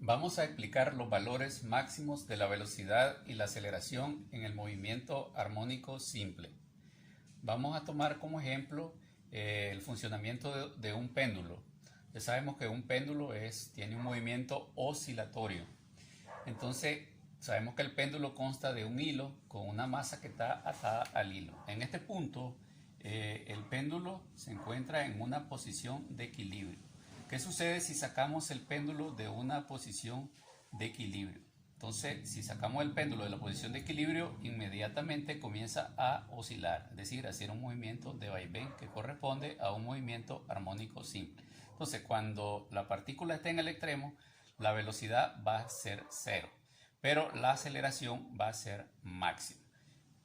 Vamos a explicar los valores máximos de la velocidad y la aceleración en el movimiento armónico simple. Vamos a tomar como ejemplo el funcionamiento de un péndulo. Ya sabemos que un péndulo tiene un movimiento oscilatorio. Entonces, sabemos que el péndulo consta de un hilo con una masa que está atada al hilo. En este punto, el péndulo se encuentra en una posición de equilibrio. ¿Qué sucede si sacamos el péndulo de una posición de equilibrio? Entonces, si sacamos el péndulo de la posición de equilibrio, inmediatamente comienza a oscilar, es decir, a hacer un movimiento de vaivén que corresponde a un movimiento armónico simple. Entonces, cuando la partícula esté en el extremo, la velocidad va a ser cero, pero la aceleración va a ser máxima.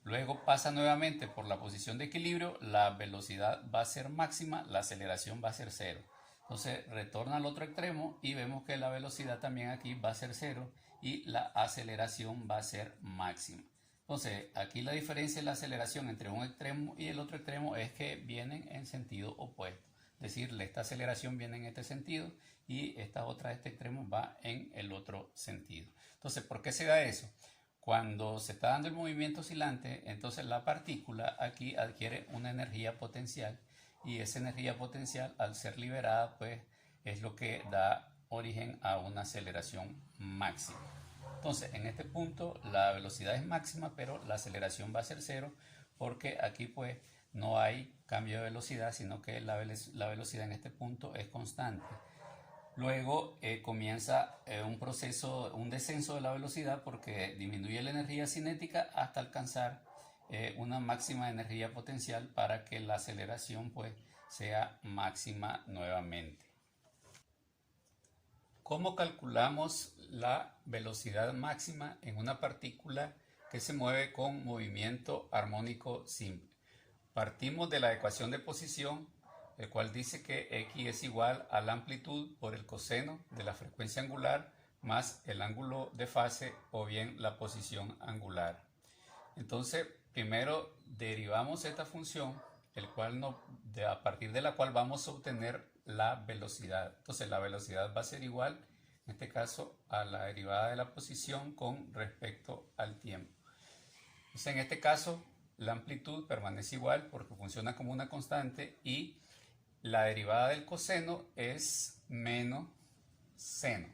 Luego pasa nuevamente por la posición de equilibrio, la velocidad va a ser máxima, la aceleración va a ser cero. Entonces retorna al otro extremo y vemos que la velocidad también aquí va a ser cero y la aceleración va a ser máxima. Entonces aquí la diferencia en la aceleración entre un extremo y el otro extremo es que vienen en sentido opuesto. Es decir, esta aceleración viene en este sentido y esta otra de este extremo va en el otro sentido. Entonces, ¿por qué se da eso? Cuando se está dando el movimiento oscilante, entonces la partícula aquí adquiere una energía potencial y esa energía potencial, al ser liberada, pues es lo que da origen a una aceleración máxima. Entonces, en este punto la velocidad es máxima, pero la aceleración va a ser cero porque aquí pues no hay cambio de velocidad, sino que la velocidad en este punto es constante. Luego comienza un proceso, un descenso de la velocidad porque disminuye la energía cinética hasta alcanzar una máxima energía potencial para que la aceleración pues sea máxima nuevamente. ¿Cómo calculamos la velocidad máxima en una partícula que se mueve con movimiento armónico simple? Partimos de la ecuación de posición, el cual dice que x es igual a la amplitud por el coseno de la frecuencia angular más el ángulo de fase o bien la posición angular. Entonces, primero derivamos esta función, a partir de la cual vamos a obtener la velocidad. Entonces, la velocidad va a ser igual, en este caso, a la derivada de la posición con respecto al tiempo. Entonces, en este caso, la amplitud permanece igual porque funciona como una constante y la derivada del coseno es menos seno.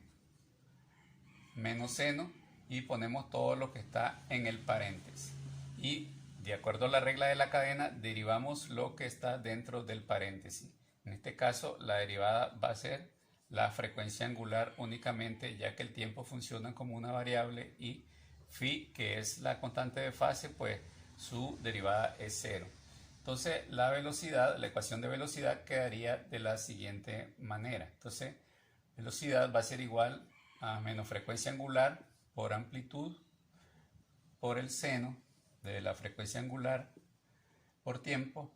Menos seno y ponemos todo lo que está en el paréntesis. Y de acuerdo a la regla de la cadena, derivamos lo que está dentro del paréntesis. En este caso, la derivada va a ser la frecuencia angular únicamente, ya que el tiempo funciona como una variable y phi, que es la constante de fase, pues su derivada es cero. Entonces, la velocidad, la ecuación de velocidad quedaría de la siguiente manera. Entonces, velocidad va a ser igual a menos frecuencia angular por amplitud por el seno de la frecuencia angular por tiempo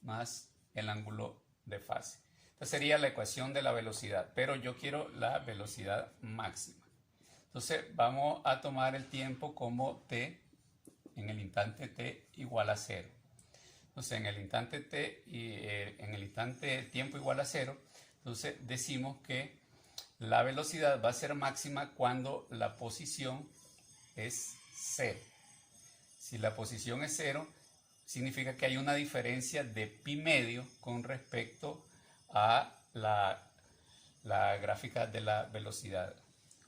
más el ángulo de fase. Esta sería la ecuación de la velocidad, pero yo quiero la velocidad máxima. Entonces vamos a tomar el tiempo como t en el instante t igual a 0. Entonces en el instante t y en el instante tiempo igual a 0, entonces decimos que la velocidad va a ser máxima cuando la posición es 0. Si la posición es 0, significa que hay una diferencia de pi medio con respecto a la gráfica de la velocidad,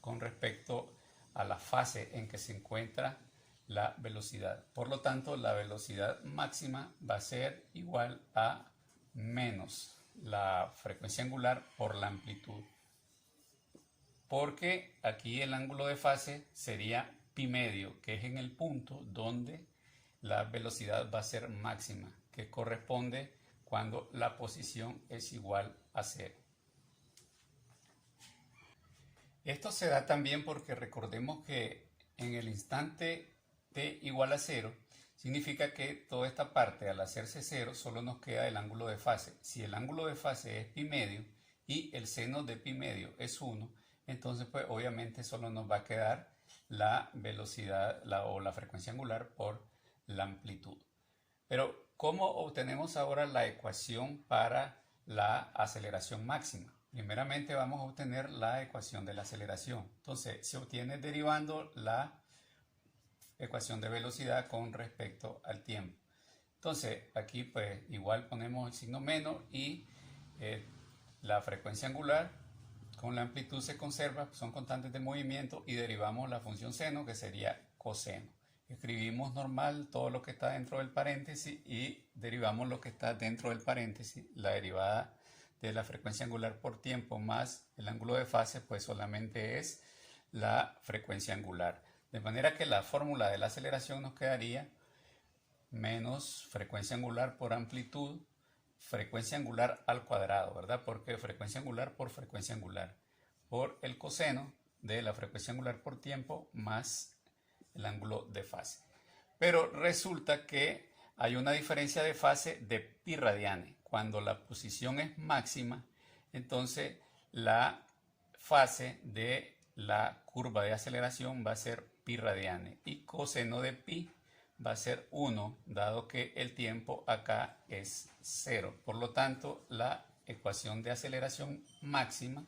con respecto a la fase en que se encuentra la velocidad. Por lo tanto, la velocidad máxima va a ser igual a menos la frecuencia angular por la amplitud. Porque aquí el ángulo de fase sería pi medio, que es en el punto donde la velocidad va a ser máxima, que corresponde cuando la posición es igual a 0. Esto se da también porque recordemos que en el instante t igual a 0, significa que toda esta parte al hacerse 0 solo nos queda el ángulo de fase. Si el ángulo de fase es pi medio y el seno de pi medio es 1, entonces pues obviamente solo nos va a quedar la velocidad o la frecuencia angular por la amplitud. Pero ¿cómo obtenemos ahora la ecuación para la aceleración máxima? Primeramente vamos a obtener la ecuación de la aceleración. Entonces se obtiene derivando la ecuación de velocidad con respecto al tiempo. Entonces aquí pues igual ponemos el signo menos y la frecuencia angular con la amplitud se conserva, son constantes de movimiento, y derivamos la función seno, que sería coseno. Escribimos normal todo lo que está dentro del paréntesis y derivamos lo que está dentro del paréntesis. La derivada de la frecuencia angular por tiempo más el ángulo de fase pues solamente es la frecuencia angular. De manera que la fórmula de la aceleración nos quedaría menos frecuencia angular por amplitud, frecuencia angular al cuadrado, ¿verdad? Porque frecuencia angular por el coseno de la frecuencia angular por tiempo más el ángulo de fase. Pero resulta que hay una diferencia de fase de pi radianes. Cuando la posición es máxima, entonces la fase de la curva de aceleración va a ser pi radianes y coseno de pi va a ser 1, dado que el tiempo acá es 0. Por lo tanto, la ecuación de aceleración máxima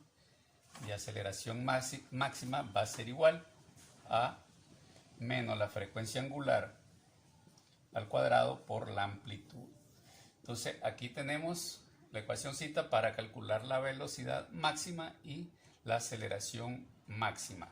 va a ser igual a menos la frecuencia angular al cuadrado por la amplitud. Entonces aquí tenemos la ecuacióncita para calcular la velocidad máxima y la aceleración máxima.